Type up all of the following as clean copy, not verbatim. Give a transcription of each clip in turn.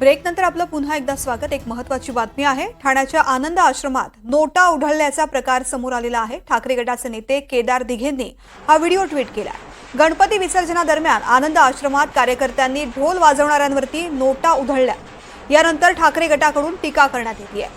ब्रेकनंतर आपलं पुन्हा एकदा स्वागत। एक महत्त्वाची बातमी आहे। ठाण्याच्या आनंद आश्रमात नोटा उधळल्याचा प्रकार समोर आलेला आहे। ठाकरे गटाचे नेते केदार दिघेंनी हा व्हिडिओ ट्विट केला। गणपती विसर्जनादरम्यान आनंद आश्रमात कार्यकर्त्यांनी ढोल वाजवणाऱ्यांवरती नोटा उधळल्या। यानंतर ठाकरे गटाकडून टीका करण्यात येते आहे।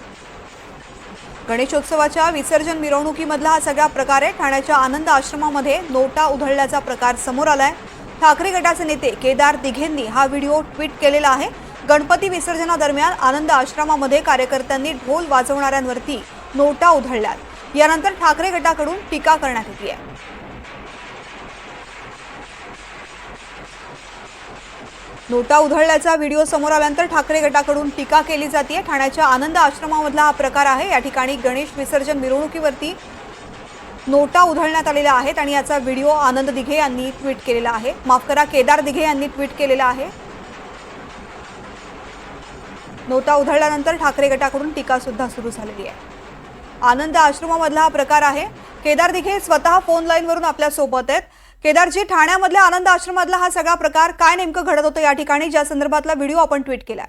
गणेशोत्सवाच्या विसर्जन मिरवणुकीमधला हा सगळा प्रकार आहे। ठाण्याच्या आनंद आश्रमामध्ये नोटा उधळल्याचा प्रकार समोर आलाय। ठाकरे गटाचे नेते केदार दिघेंनी हा व्हिडिओ ट्विट केलेला आहे। गणपती विसर्जनादरम्यान आनंद आश्रमामध्ये कार्यकर्त्यांनी ढोल वाजवणाऱ्यांवरती नोटा उधळल्यात। यानंतर ठाकरे गटाकडून टीका करण्यात येते आहे। नोटा उधळल्याचा व्हिडिओ समोर आल्यानंतर ठाकरे गटाकडून टीका केली जाते। ठाण्याच्या आनंद आश्रमामधला हा प्रकार आहे। या ठिकाणी गणेश विसर्जन मिरवणुकीवरती नोटा उधळण्यात आलेल्या आहेत आणि याचा व्हिडिओ आनंद दिघे यांनी ट्विट केलेला आहे। माफ करा, केदार दिघे यांनी ट्विट केलेला आहे। नोटा उधळल्यानंतर ठाकरे गटाकडून टीका सुद्धा सुरू झालेली आहे। आनंद आश्रमामधला हा प्रकार आहे। केदार दिघे स्वतः फोन लाईनवरून आपल्या सोबत आहेत। केदारजी, ठाण्यामधल्या आनंद आश्रमातला हा सगळा प्रकार काय नेमकं घडत होतं या ठिकाणी, ज्या संदर्भातला व्हिडिओ आपण ट्विट केलाय?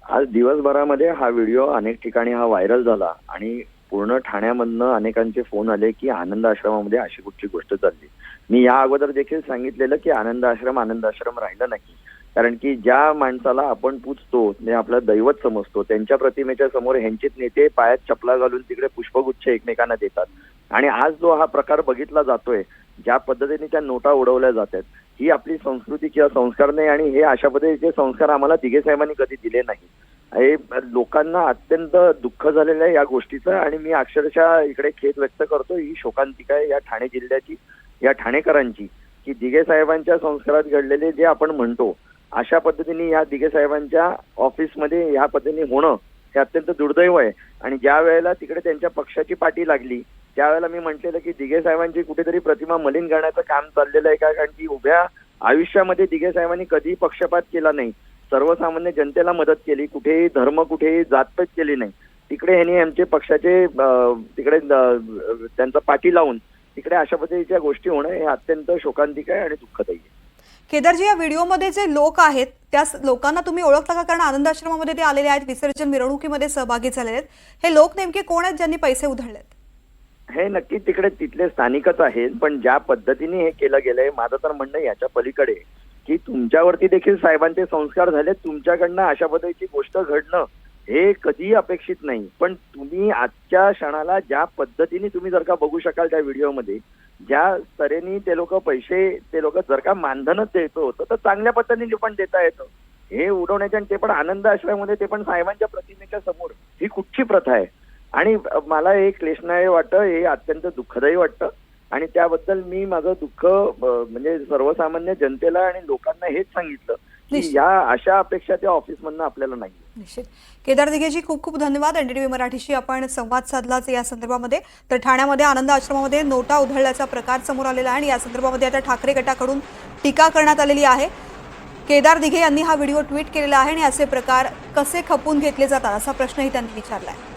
आज दिवसभरामध्ये हा व्हिडिओ अनेक ठिकाणी व्हायरल झाला आणि पूर्ण ठाण्यामधनं अनेकांचे फोन आले की आनंद आश्रमामध्ये अशी कुठची गोष्ट चालली। मी या अगोदर देखील सांगितलेलं की आनंद आश्रम राहिलं नाही, कारण की ज्या माणसाला आपण पूजतो, म्हणजे आपलं दैवत समजतो, त्यांच्या प्रतिमेच्या समोर ह्यांचेच नेते पायात चपला घालून तिकडे पुष्पगुच्छ एकमेकांना देतात। आणि आज जो हा प्रकार बघितला जातोय, ज्या पद्धतीने त्या नोटा उडवल्या जातात, ही आपली संस्कृती किंवा संस्कार नाही। आणि हे अशा पद्धतीचे संस्कार आम्हाला दिघे साहेबांनी कधी दिले नाही। हे लोकांना अत्यंत दुःख झालेलं आहे या गोष्टीचं आणि मी अक्षरशः इकडे खेद व्यक्त करतो। ही शोकांतिका आहे या ठाणे जिल्ह्याची, या ठाणेकरांची, की दिघे साहेबांच्या संस्कारात घडलेले जे आपण म्हणतो अशा पद्धतीने या दिघे साहेबांच्या ऑफिसमध्ये या पद्धतीने होणं हे अत्यंत दुर्दैव आहे। आणि ज्या वेळेला तिकडे त्यांच्या पक्षाची पाठी लागली त्यावेळेला मी म्हटलेलं की दिघे साहेबांची कुठेतरी प्रतिमा मलिन करण्याचं काम चाललेलं आहे का, कारण की उभ्या आयुष्यामध्ये दिघे साहेबांनी कधीही पक्षपात केला नाही, सर्वसामान्य जनतेला मदत केली, कुठेही धर्म कुठेही जातपेच केली नाही। तिकडे ह्यांनी आमचे पक्षाचे तिकडे त्यांचा पाठी लावून तिकडे अशा पद्धतीच्या गोष्टी होणं हे अत्यंत शोकांतिक आहे आणि दुःखदायी आहे। केदारजी, या व्हिडिओमध्ये जे लोक आहेत त्या लोकांना तुम्ही ओळखता का? कारण आनंद आश्रमामध्ये ते आलेले आहेत, विसर्जन मिरवणुकीमध्ये सहभागी झालेले आहेत। हे लोक नेमके कोण आहेत ज्यांनी पैसे उधळलेत? हे नक्की तिकडे तिथले स्थानिकच आहेत, पण ज्या पद्धतीने हे केलं गेलंय, माझं तर म्हणणं याच्या पलीकडे की तुमच्यावरती देखील साहेबांचे संस्कार झाले, तुमच्याकडनं अशा पद्धतीची गोष्ट घडणं हे कधीही अपेक्षित नाही। पण तुम्ही आजच्या क्षणाला ज्या पद्धतीने तुम्ही जर का बघू शकाल त्या व्हिडिओमध्ये, ज्या तऱ्हेने ते लोक पैसे जर का मानधनच द्यायचं होतं तर चांगल्या पद्धतीने पण देता येतं। हे उडवण्याच्या, आणि ते पण आनंद आश्रमामध्ये, ते पण साहेबांच्या प्रतिमेच्या समोर, ही कुठची प्रथा आहे? आणि मला हे क्लेशनाय वाटतं, हे अत्यंत दुःखदायी वाटतं आणि त्याबद्दल मी माझं दुःख म्हणजे सर्वसामान्य जनतेला आणि लोकांना हेच सांगितलं की या अशा अपेक्षा त्या ऑफिसमधनं आपल्याला नाही। निश्चित। केदार दिघेजी, खूप खूप धन्यवाद। एनडीटीव्ही मराठीशी आपण संवाद साधलाच या संदर्भामध्ये। तर ठाण्यामध्ये आनंद आश्रमामध्ये नोटा उधळल्याचा प्रकार समोर आलेला आहे आणि या संदर्भामध्ये आता ठाकरे गटाकडून टीका करण्यात आलेली आहे। केदार दिघे यांनी हा व्हिडिओ ट्विट केलेला आहे आणि असे प्रकार कसे खपून घेतले जातात असा प्रश्नही त्यांनी विचारला आहे।